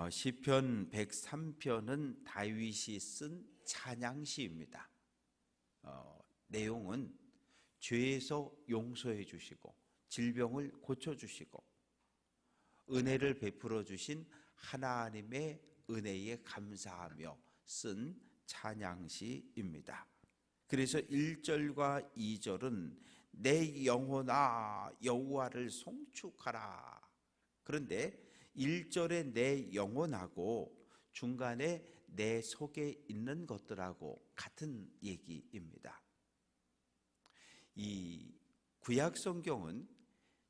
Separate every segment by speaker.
Speaker 1: 시편 103편은 다윗이 쓴 찬양시입니다. 내용은 죄에서 용서해 주시고 질병을 고쳐 주시고 은혜를 베풀어 주신 하나님의 은혜에 감사하며 쓴 찬양시입니다. 그래서 1절과 2절은 내 영혼아 여호와를 송축하라. 그런데 1절에 내 영혼하고 중간에 내 속에 있는 것들하고 같은 얘기입니다. 이 구약 성경은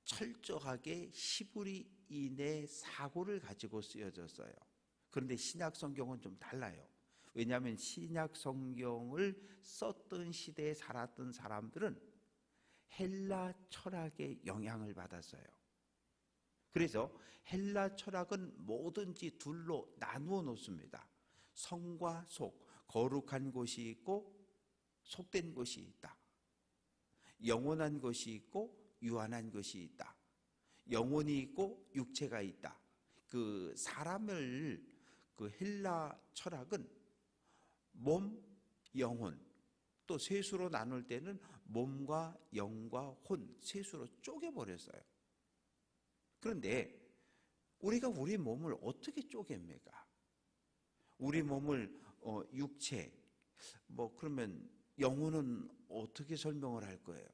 Speaker 1: 철저하게 히브리인의 사고를 가지고 쓰여졌어요. 그런데 신약 성경은 좀 달라요. 왜냐하면 신약 성경을 썼던 시대에 살았던 사람들은 헬라 철학의 영향을 받았어요. 그래서 헬라 철학은 뭐든지 둘로 나누어 놓습니다. 성과 속, 거룩한 곳이 있고 속된 곳이 있다. 영원한 것이 있고 유한한 것이 있다. 영혼이 있고 육체가 있다. 그 사람을 그 헬라 철학은 몸, 영혼, 또 셋으로 나눌 때는 몸과 영과 혼, 셋으로 쪼개버렸어요. 그런데 우리가 우리 몸을 어떻게 쪼갭니까? 우리 몸을 육체, 그러면 영혼은 어떻게 설명을 할 거예요?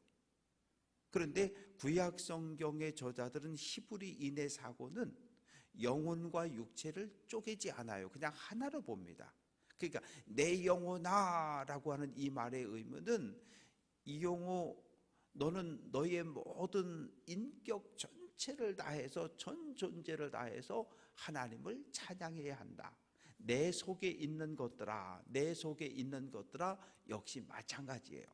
Speaker 1: 그런데 구약 성경의 저자들은 히브리인의 사고는 영혼과 육체를 쪼개지 않아요. 그냥 하나로 봅니다. 그러니까 내 영혼아 라고 하는 이 말의 의미는 이영호 너는 너의 모든 인격 전체를 다해서 전 존재를 다해서 하나님을 찬양해야 한다. 내 속에 있는 것들아, 내 속에 있는 것들아 역시 마찬가지예요.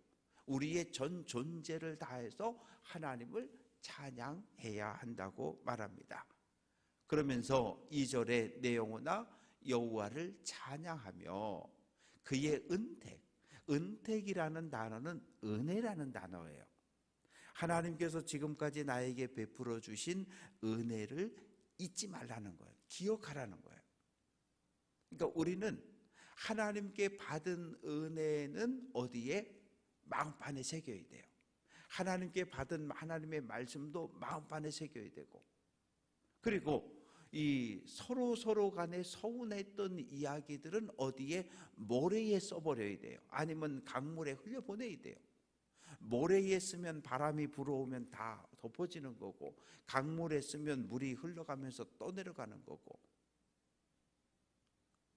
Speaker 1: 우리의 전 존재를 다해서 하나님을 찬양해야 한다고 말합니다. 그러면서 2절에 내 영혼아 여호와를 찬양하며 그의 은택이라는 단어는 은혜라는 단어예요. 하나님께서 지금까지 나에게 베풀어 주신 은혜를 잊지 말라는 거예요. 기억하라는 거예요. 그러니까 우리는 하나님께 받은 은혜는 어디에? 마음판에 새겨야 돼요. 하나님께 받은 하나님의 말씀도 마음판에 새겨야 되고, 그리고 이 서로 간에 서운했던 이야기들은 어디에? 모래에 써버려야 돼요. 아니면 강물에 흘려보내야 돼요. 모래에 쓰면 바람이 불어오면 다 덮어지는 거고, 강물에 쓰면 물이 흘러가면서 떠내려가는 거고.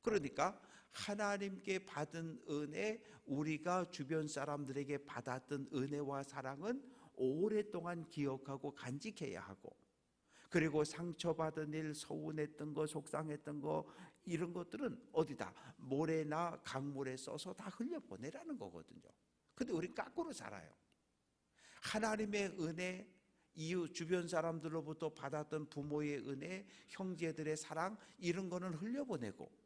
Speaker 1: 그러니까 하나님께 받은 은혜, 우리가 주변 사람들에게 받았던 은혜와 사랑은 오랫동안 기억하고 간직해야 하고, 그리고 상처받은 일, 서운했던 거, 속상했던 거, 이런 것들은 어디다? 모래나 강물에 써서 다 흘려보내라는 거거든요. 근데 우리 거꾸로 살아요. 하나님의 은혜, 이웃 주변 사람들로부터 받았던 부모의 은혜, 형제들의 사랑, 이런 거는 흘려보내고,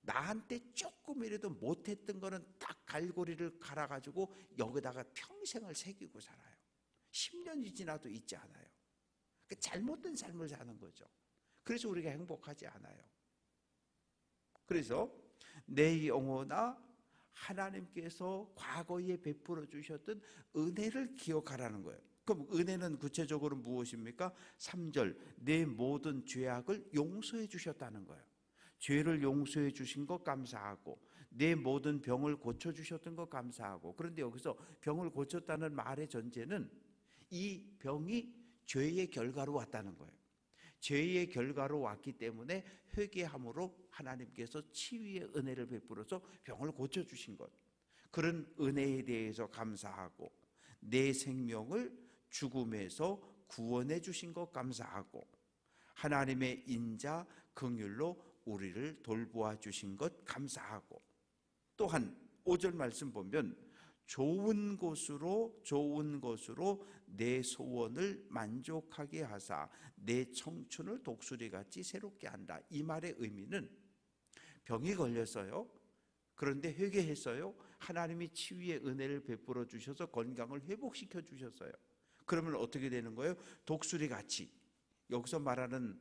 Speaker 1: 나한테 조금이라도 못했던 거는 딱 갈고리를 갈아가지고 여기다가 평생을 새기고 살아요. 10년이 지나도 잊지 않아요. 잘못된 삶을 사는 거죠. 그래서 우리가 행복하지 않아요. 그래서 내 영혼아 하나님께서 과거에 베풀어 주셨던 은혜를 기억하라는 거예요. 그럼 은혜는 구체적으로 무엇입니까? 3절 내 모든 죄악을 용서해 주셨다는 거예요. 죄를 용서해 주신 것 감사하고, 내 모든 병을 고쳐주셨던 것 감사하고. 그런데 여기서 병을 고쳤다는 말의 전제는 이 병이 죄의 결과로 왔다는 거예요. 죄의 결과로 왔기 때문에 회개함으로 하나님께서 치유의 은혜를 베풀어서 병을 고쳐주신 것, 그런 은혜에 대해서 감사하고, 내 생명을 죽음에서 구원해 주신 것 감사하고, 하나님의 인자 긍휼로 우리를 돌보아 주신 것 감사하고, 또한 5절 말씀 보면 좋은 것으로 내 소원을 만족하게 하사 내 청춘을 독수리같이 새롭게 한다. 이 말의 의미는 병이 걸렸어요. 그런데 회개했어요. 하나님이 치유의 은혜를 베풀어 주셔서 건강을 회복시켜 주셨어요. 그러면 어떻게 되는 거예요? 독수리같이, 여기서 말하는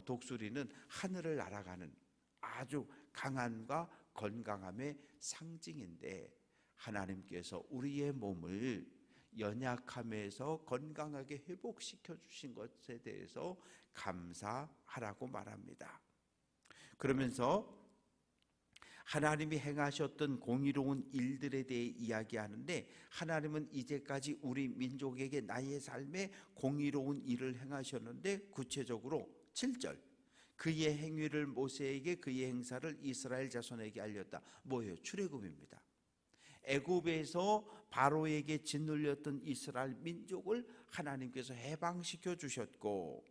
Speaker 1: 독수리는 하늘을 날아가는 아주 강함과 건강함의 상징인데, 하나님께서 우리의 몸을 연약함에서 건강하게 회복시켜 주신 것에 대해서 감사하라고 말합니다. 그러면서 하나님이 행하셨던 공의로운 일들에 대해 이야기하는데, 하나님은 이제까지 우리 민족에게 나의 삶에 공의로운 일을 행하셨는데, 구체적으로 7절, 그의 행위를 모세에게, 그의 행사를 이스라엘 자손에게 알렸다. 뭐예요? 출애굽입니다. 애굽에서 바로에게 짓눌렸던 이스라엘 민족을 하나님께서 해방시켜 주셨고,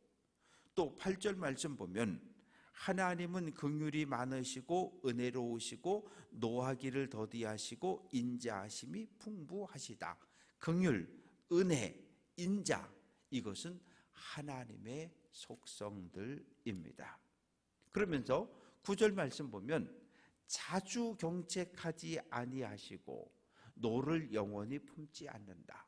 Speaker 1: 또 8절 말씀 보면 하나님은 긍휼이 많으시고 은혜로우시고 노하기를 더디하시고 인자하심이 풍부하시다. 긍휼, 은혜, 인자, 이것은 하나님의 속성들입니다. 그러면서 9절 말씀 보면 자주 경책하지 아니하시고 노를 영원히 품지 않는다.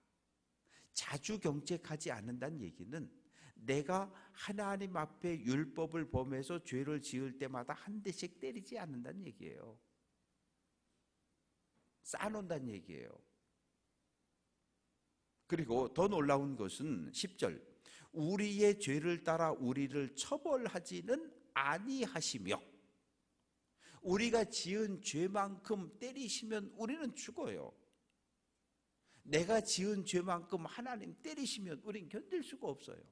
Speaker 1: 자주 경책하지 않는다는 얘기는 내가 하나님 앞에 율법을 범해서 죄를 지을 때마다 한 대씩 때리지 않는다는 얘기예요. 쌓아놓는다는 얘기예요. 그리고 더 놀라운 것은 10절, 우리의 죄를 따라 우리를 처벌하지는 아니하시며, 우리가 지은 죄만큼 때리시면 우리는 죽어요. 내가 지은 죄만큼 하나님 때리시면 우리는 견딜 수가 없어요.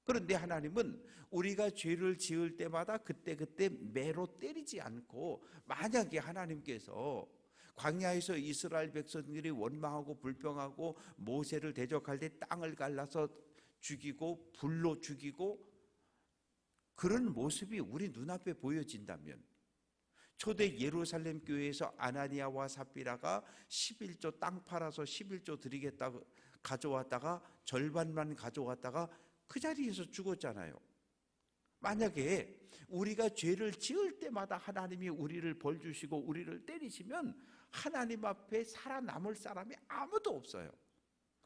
Speaker 1: 그런데 하나님은 우리가 죄를 지을 때마다 그때그때 매로 때리지 않고, 만약에 하나님께서 광야에서 이스라엘 백성들이 원망하고 불평하고 모세를 대적할 때 땅을 갈라서 죽이고 불로 죽이고 그런 모습이 우리 눈앞에 보여진다면, 초대 예루살렘 교회에서 아나니아와 삽비라가 11조 땅 팔아서 11조 드리겠다고 가져왔다가 절반만 가져왔다가 그 자리에서 죽었잖아요. 만약에 우리가 죄를 지을 때마다 하나님이 우리를 벌 주시고 우리를 때리시면 하나님 앞에 살아남을 사람이 아무도 없어요.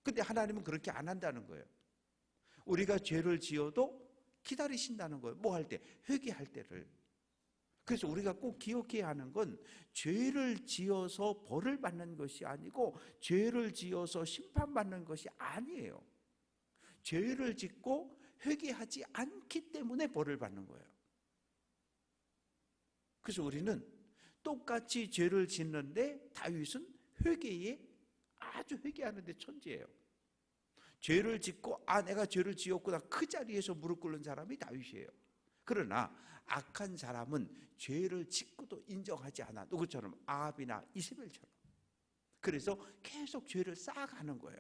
Speaker 1: 근데 하나님은 그렇게 안 한다는 거예요. 우리가 죄를 지어도 기다리신다는 거예요. 뭐 할 때? 회개할 때를. 그래서 우리가 꼭 기억해야 하는 건, 죄를 지어서 벌을 받는 것이 아니고 죄를 지어서 심판받는 것이 아니에요. 죄를 짓고 회개하지 않기 때문에 벌을 받는 거예요. 그래서 우리는 똑같이 죄를 짓는데 다윗은 회개에 아주 회개하는데 천재예요. 죄를 짓고 내가 죄를 지었구나, 그 자리에서 무릎 꿇는 사람이 다윗이에요. 그러나 악한 사람은 죄를 짓고도 인정하지 않아. 누구처럼? 아합이나 이세벨처럼. 그래서 계속 죄를 쌓아가는 거예요.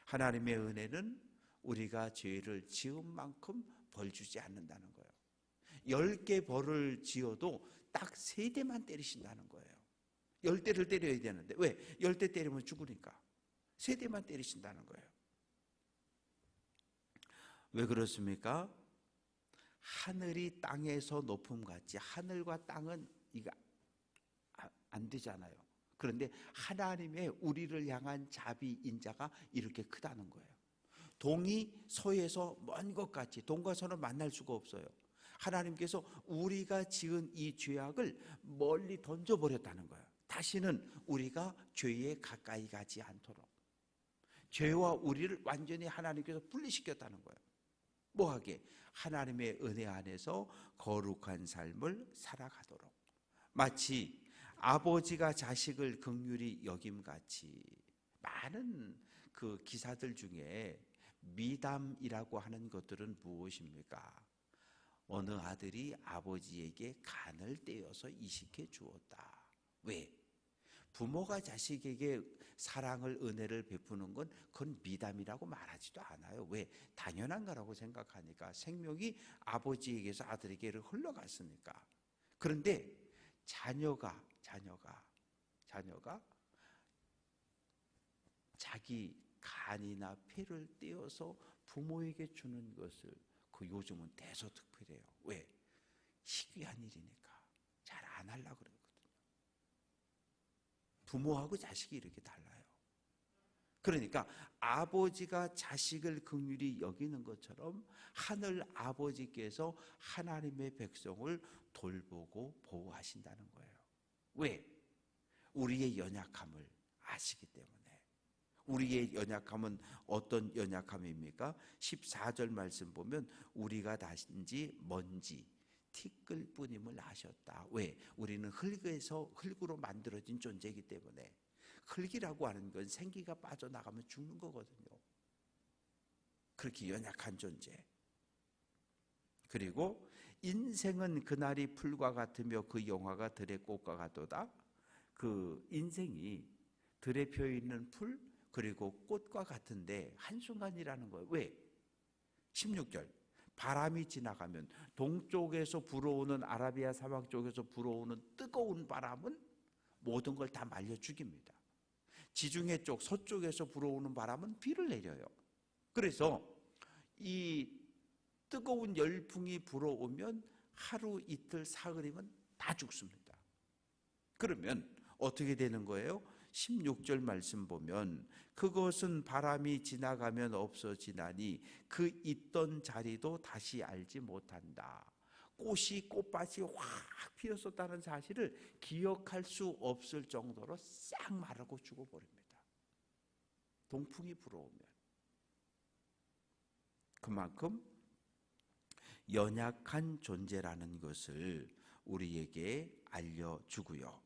Speaker 1: 하나님의 은혜는 우리가 죄를 지은 만큼 벌 주지 않는다는 거예요. 10개 벌을 지어도 딱 3대만 때리신다는 거예요. 10대를 때려야 되는데, 왜? 10대 때리면 죽으니까 3대만 때리신다는 거예요. 왜 그렇습니까? 하늘이 땅에서 높음같이 하늘과 땅은 이거 안 되잖아요. 그런데 하나님의 우리를 향한 자비, 인자가 이렇게 크다는 거예요. 동이 서에서 먼 것 같이, 동과 서는 만날 수가 없어요. 하나님께서 우리가 지은 이 죄악을 멀리 던져버렸다는 거예요. 다시는 우리가 죄에 가까이 가지 않도록. 죄와 우리를 완전히 하나님께서 분리시켰다는 거예요. 뭐하게? 하나님의 은혜 안에서 거룩한 삶을 살아가도록. 마치 아버지가 자식을 긍휼히 여김같이. 많은 그 기사들 중에 미담이라고 하는 것들은 무엇입니까? 어느 아들이 아버지에게 간을 떼어서 이식해 주었다. 왜? 부모가 자식에게 사랑을, 은혜를 베푸는 건 그건 미담이라고 말하지도 않아요. 왜? 당연한 거라고 생각하니까. 생명이 아버지에게서 아들에게로 흘러갔으니까. 그런데 자녀가 자기 간이나 폐를 떼어서 부모에게 주는 것을, 그 요즘은 대소특필이에요. 왜? 희귀한 일이니까 잘 안 하려고 그러거든요. 부모하고 자식이 이렇게 달라요. 그러니까 아버지가 자식을 긍휼히 여기는 것처럼 하늘 아버지께서 하나님의 백성을 돌보고 보호하신다는 거예요. 왜? 우리의 연약함을 아시기 때문에. 우리의 연약함은 어떤 연약함입니까? 14절 말씀 보면 우리가 단지 먼지, 티끌뿐임을 아셨다. 왜? 우리는 흙으로 만들어진 존재이기 때문에. 흙이라고 하는 건 생기가 빠져나가면 죽는 거거든요. 그렇게 연약한 존재. 그리고 인생은 그날이 풀과 같으며 그 영화가 들의 꽃과 같도다. 그 인생이 들에 펴 있는 풀 그리고 꽃과 같은데 한순간이라는 거예요. 왜? 16절 바람이 지나가면 동쪽에서 불어오는 아라비아 사막 쪽에서 불어오는 뜨거운 바람은 모든 걸 다 말려 죽입니다. 지중해 쪽 서쪽에서 불어오는 바람은 비를 내려요. 그래서 이 뜨거운 열풍이 불어오면 하루 이틀 사흘이면 다 죽습니다. 그러면 어떻게 되는 거예요? 16절 말씀 보면 그것은 바람이 지나가면 없어지나니 그 있던 자리도 다시 알지 못한다. 꽃밭이 확 피었었다는 사실을 기억할 수 없을 정도로 싹 마르고 죽어버립니다. 동풍이 불어오면. 그만큼 연약한 존재라는 것을 우리에게 알려주고요.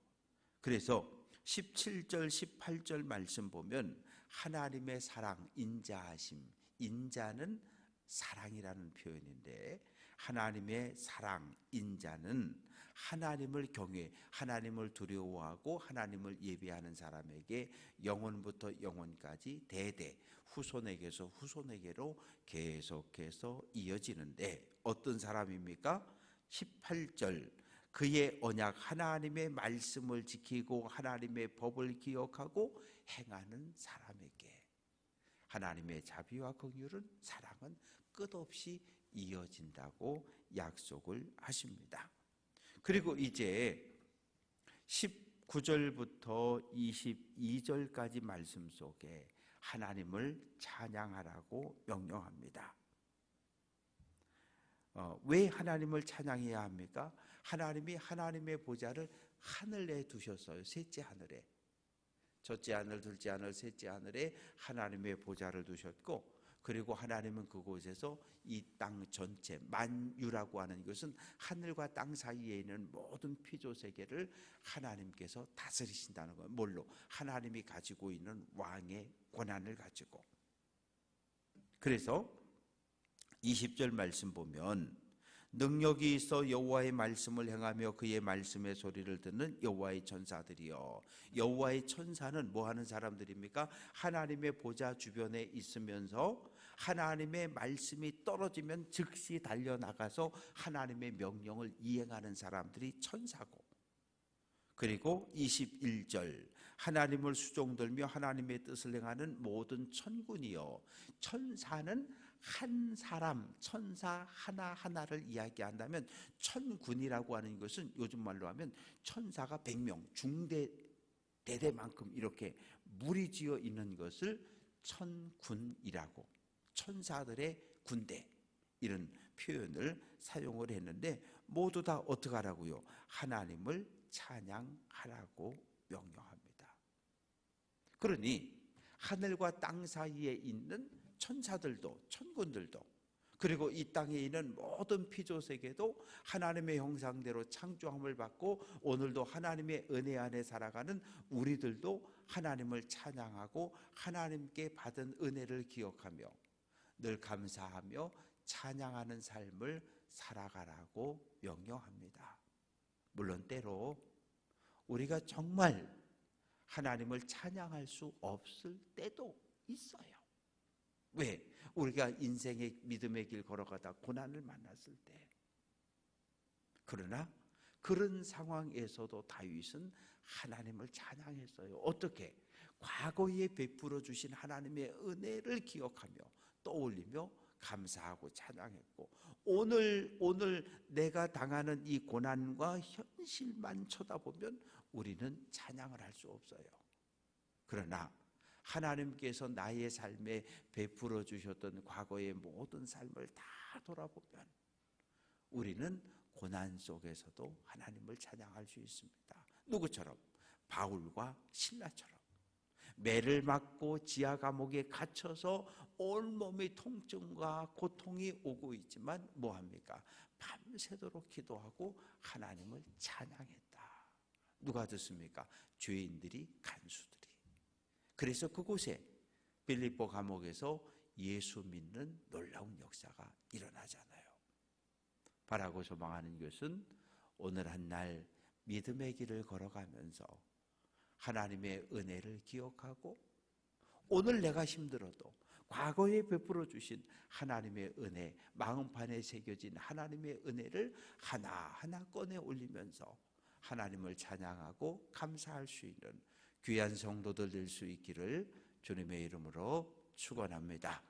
Speaker 1: 그래서 17절 18절 말씀 보면 하나님의 사랑, 인자하심, 인자는 사랑이라는 표현인데 하나님의 사랑, 인자는 하나님을 경외, 하나님을 두려워하고 하나님을 예배하는 사람에게 영원부터 영원까지 대대 후손에게서 후손에게로 계속해서 이어지는데 어떤 사람입니까? 18절 그의 언약 하나님의 말씀을 지키고 하나님의 법을 기억하고 행하는 사람에게 하나님의 자비와 긍휼은 사랑은 끝없이 이어진다고 약속을 하십니다. 그리고 이제 19절부터 22절까지 말씀 속에 하나님을 찬양하라고 명령합니다. 왜 하나님을 찬양해야 합니까? 하나님이 하나님의 보좌를 하늘에 두셨어요. 셋째 하늘에. 첫째 하늘, 둘째 하늘, 셋째 하늘에 하나님의 보좌를 두셨고 그리고 하나님은 그곳에서 이 땅 전체 만유라고 하는 것은 하늘과 땅 사이에 있는 모든 피조 세계를 하나님께서 다스리신다는 거예요. 뭘로? 하나님이 가지고 있는 왕의 권한을 가지고. 그래서 20절 말씀 보면 능력이 있어 여호와의 말씀을 행하며 그의 말씀의 소리를 듣는 여호와의 천사들이여. 여호와의 천사는 뭐 하는 사람들입니까? 하나님의 보좌 주변에 있으면서 하나님의 말씀이 떨어지면 즉시 달려나가서 하나님의 명령을 이행하는 사람들이 천사고, 그리고 21절 하나님을 수종들며 하나님의 뜻을 행하는 모든 천군이여. 천사는 한 사람, 천사 하나하나를 이야기한다면 천군이라고 하는 것은 요즘 말로 하면 천사가 100명, 중대 대대만큼 이렇게 무리지어 있는 것을 천군이라고, 천사들의 군대 이런 표현을 사용을 했는데 모두 다 어떻게 하라고요? 하나님을 찬양하라고 명령합니다. 그러니 하늘과 땅 사이에 있는 천사들도 천군들도 그리고 이 땅에 있는 모든 피조세계도 하나님의 형상대로 창조함을 받고 오늘도 하나님의 은혜 안에 살아가는 우리들도 하나님을 찬양하고 하나님께 받은 은혜를 기억하며 늘 감사하며 찬양하는 삶을 살아가라고 명령합니다. 물론 때로 우리가 정말 하나님을 찬양할 수 없을 때도 있어요. 왜? 우리가 인생의 믿음의 길 걸어가다 고난을 만났을 때. 그러나 그런 상황에서도 다윗은 하나님을 찬양했어요. 어떻게? 과거에 베풀어 주신 하나님의 은혜를 기억하며 떠올리며 감사하고 찬양했고 오늘 내가 당하는 이 고난과 현실만 쳐다보면 우리는 찬양을 할 수 없어요. 그러나 하나님께서 나의 삶에 베풀어 주셨던 과거의 모든 삶을 다 돌아보면 우리는 고난 속에서도 하나님을 찬양할 수 있습니다. 누구처럼? 바울과 실라처럼. 매를 맞고 지하 감옥에 갇혀서 온몸의 통증과 고통이 오고 있지만 뭐합니까? 밤새도록 기도하고 하나님을 찬양했다. 누가 듣습니까? 죄인들이, 간수들이. 그래서 그곳에 빌립보 감옥에서 예수 믿는 놀라운 역사가 일어나잖아요. 바라고 소망하는 것은 오늘 한 날 믿음의 길을 걸어가면서 하나님의 은혜를 기억하고 오늘 내가 힘들어도 과거에 베풀어 주신 하나님의 은혜, 마음판에 새겨진 하나님의 은혜를 하나하나 꺼내 올리면서 하나님을 찬양하고 감사할 수 있는 귀한 성도들 될 수 있기를 주님의 이름으로 축원합니다.